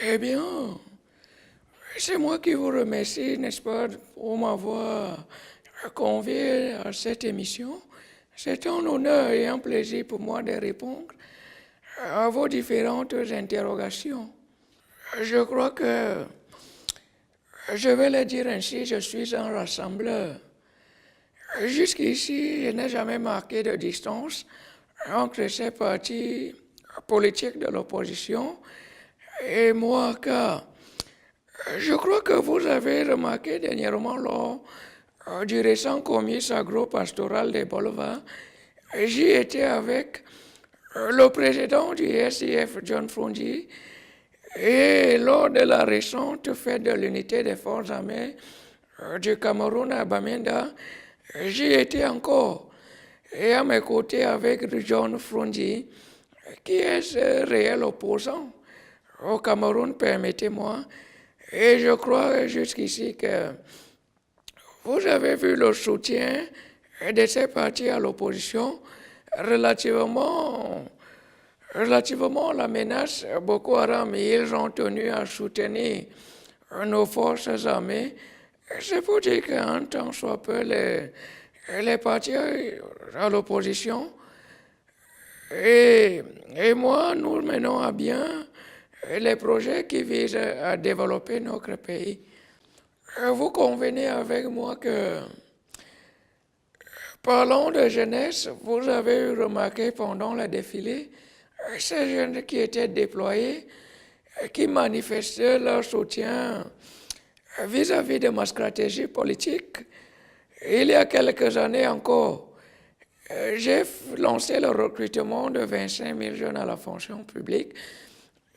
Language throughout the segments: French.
Eh bien, c'est moi qui vous remercie, n'est-ce pas, pour m'avoir convié à cette émission. C'est un honneur et un plaisir pour moi de répondre à vos différentes interrogations. Je crois que je vais le dire ainsi, je suis un rassembleur. Jusqu'ici, je n'ai jamais marqué de distance entre ces partis politiques de l'opposition et moi, car je crois que vous avez remarqué dernièrement lors du récent comice agro-pastoral de Bolova, j'y étais avec le président du SIF, John Frondi, et lors de la récente fête de l'unité des forces armées du Cameroun à Bamenda, j'y étais encore. Et à mes côtés avec John Frondi, qui est ce réel opposant au Cameroun, permettez-moi. Et je crois jusqu'ici que vous avez vu le soutien de ces partis à l'opposition relativement à la menace Boko Haram. Ils ont tenu à soutenir nos forces armées. C'est pour dire qu'en tant soit peu les partis à l'opposition et moi, nous menons à bien les projets qui visent à développer notre pays. Vous convenez avec moi que, parlons de jeunesse, vous avez remarqué pendant le défilé ces jeunes qui étaient déployés, qui manifestaient leur soutien vis-à-vis de ma stratégie politique. Il y a quelques années encore, j'ai lancé le recrutement de 25 000 jeunes à la fonction publique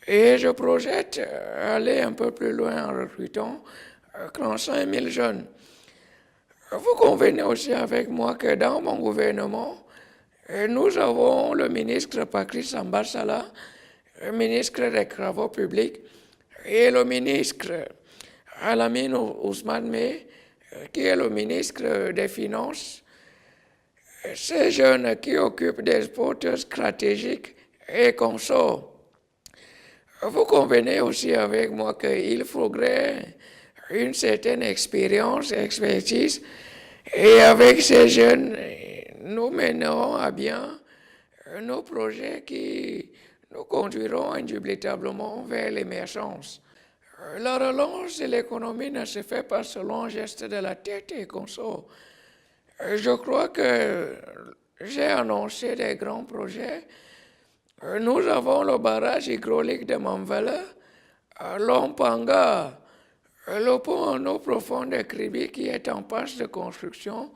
et je projette aller un peu plus loin en recrutant 35 000 jeunes. Vous convenez aussi avec moi que dans mon gouvernement, nous avons le ministre Patrice Ambasala, le ministre des Travaux publics, et le ministre Alamine Ousmane Mey, qui est le ministre des Finances. Ces jeunes qui occupent des postes stratégiques et consorts. Vous convenez aussi avec moi qu'il faudrait une certaine expérience, expertise, et avec ces jeunes, nous mènerons à bien nos projets qui nous conduiront indubitablement vers l'émergence. La relance de l'économie ne se fait pas selon un geste de la tête et consort. Je crois que j'ai annoncé des grands projets. Nous avons le barrage hydraulique de Manvala, l'Ompanga, le pont en eau profonde de Kribi qui est en passe de construction.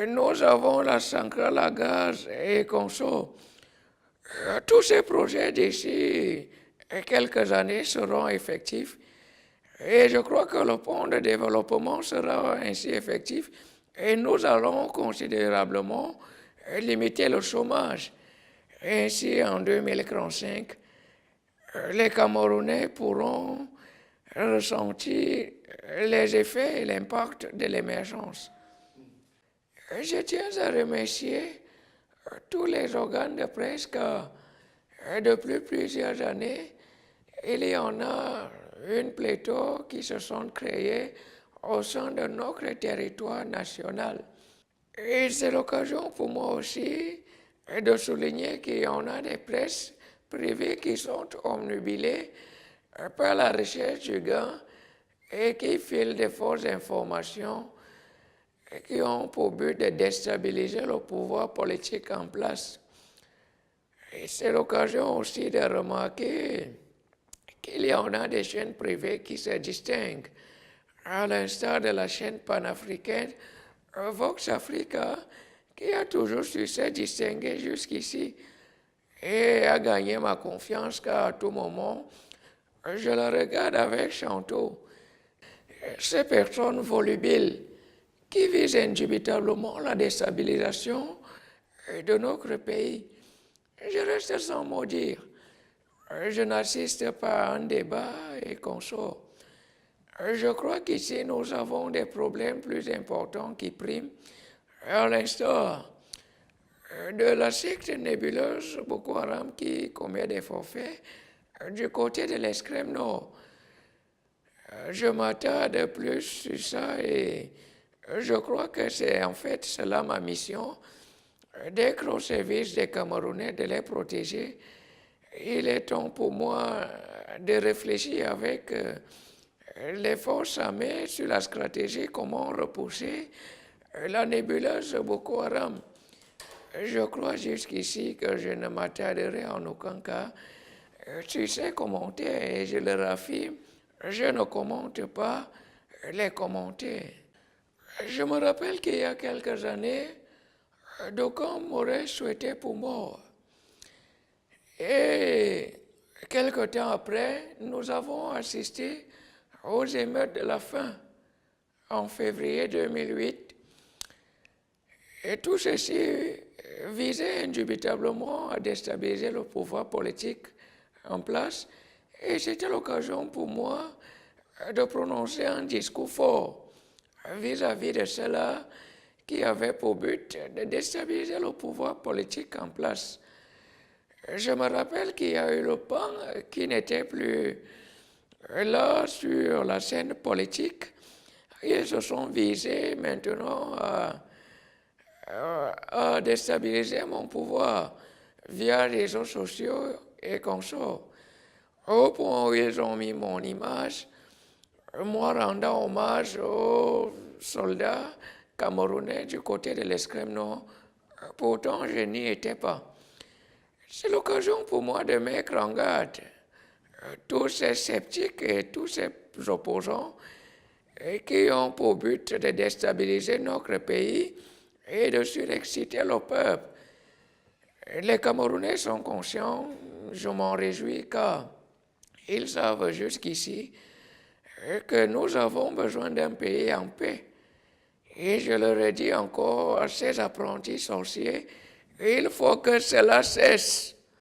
Nous avons la centrale à gaz et conso. Tous ces projets d'ici quelques années seront effectifs. Et je crois que le plan de développement sera ainsi effectif et nous allons considérablement limiter le chômage. Ainsi, en 2045, les Camerounais pourront ressentir les effets et l'impact de l'émergence. Je tiens à remercier tous les organes de presse car depuis plusieurs années, il y en a une pléthore qui se sont créées au sein de notre territoire national. Et c'est l'occasion pour moi aussi de souligner qu'il y en a des presses privées qui sont omnubilées par la recherche du gain et qui filent des fausses informations qui ont pour but de déstabiliser le pouvoir politique en place. Et c'est l'occasion aussi de remarquer qu'il y en a des chaînes privées qui se distinguent, à l'instar de la chaîne panafricaine Vox Africa, qui a toujours su se distinguer jusqu'ici et a gagné ma confiance car à tout moment, je la regarde avec Chanteau. Ces personnes volubiles qui visent indubitablement la déstabilisation de notre pays. Je reste sans mot dire. Je n'assiste pas à un débat et consort. Je crois qu'ici, nous avons des problèmes plus importants qui priment, à l'instar de la secte nébuleuse Boko Haram qui commet des forfaits du côté de l'extrême nord. Je m'attarde plus sur ça et je crois que c'est en fait cela ma mission. D'être au service des Camerounais, de les protéger. Il est temps pour moi de réfléchir avec les forces armées sur la stratégie, comment repousser la nébuleuse Boko Haram. Je crois jusqu'ici que je ne m'attarderai en aucun cas sur ces commentaires et je le raffirme, je ne commente pas les commentaires. Je me rappelle qu'il y a quelques années, d'aucuns m'auraient souhaité pour mort. Et quelque temps après, nous avons assisté aux émeutes de la faim en février 2008. Et tout ceci visait indubitablement à déstabiliser le pouvoir politique en place. Et c'était l'occasion pour moi de prononcer un discours fort vis-à-vis de ceux-là qui avaient pour but de déstabiliser le pouvoir politique en place. Je me rappelle qu'il y a eu le PAN qui n'était plus là sur la scène politique. Ils se sont visés maintenant à déstabiliser mon pouvoir via les réseaux sociaux et consorts. Au point où ils ont mis mon image, moi rendant hommage aux soldats camerounais du côté de l'extrême nord. Pourtant, je n'y étais pas. C'est l'occasion pour moi de mettre en garde tous ces sceptiques et tous ces opposants qui ont pour but de déstabiliser notre pays et de surexciter le peuple. Les Camerounais sont conscients, je m'en réjouis car ils savent jusqu'ici que nous avons besoin d'un pays en paix. Et je le redis encore à ces apprentis sorciers, il faut que cela cesse.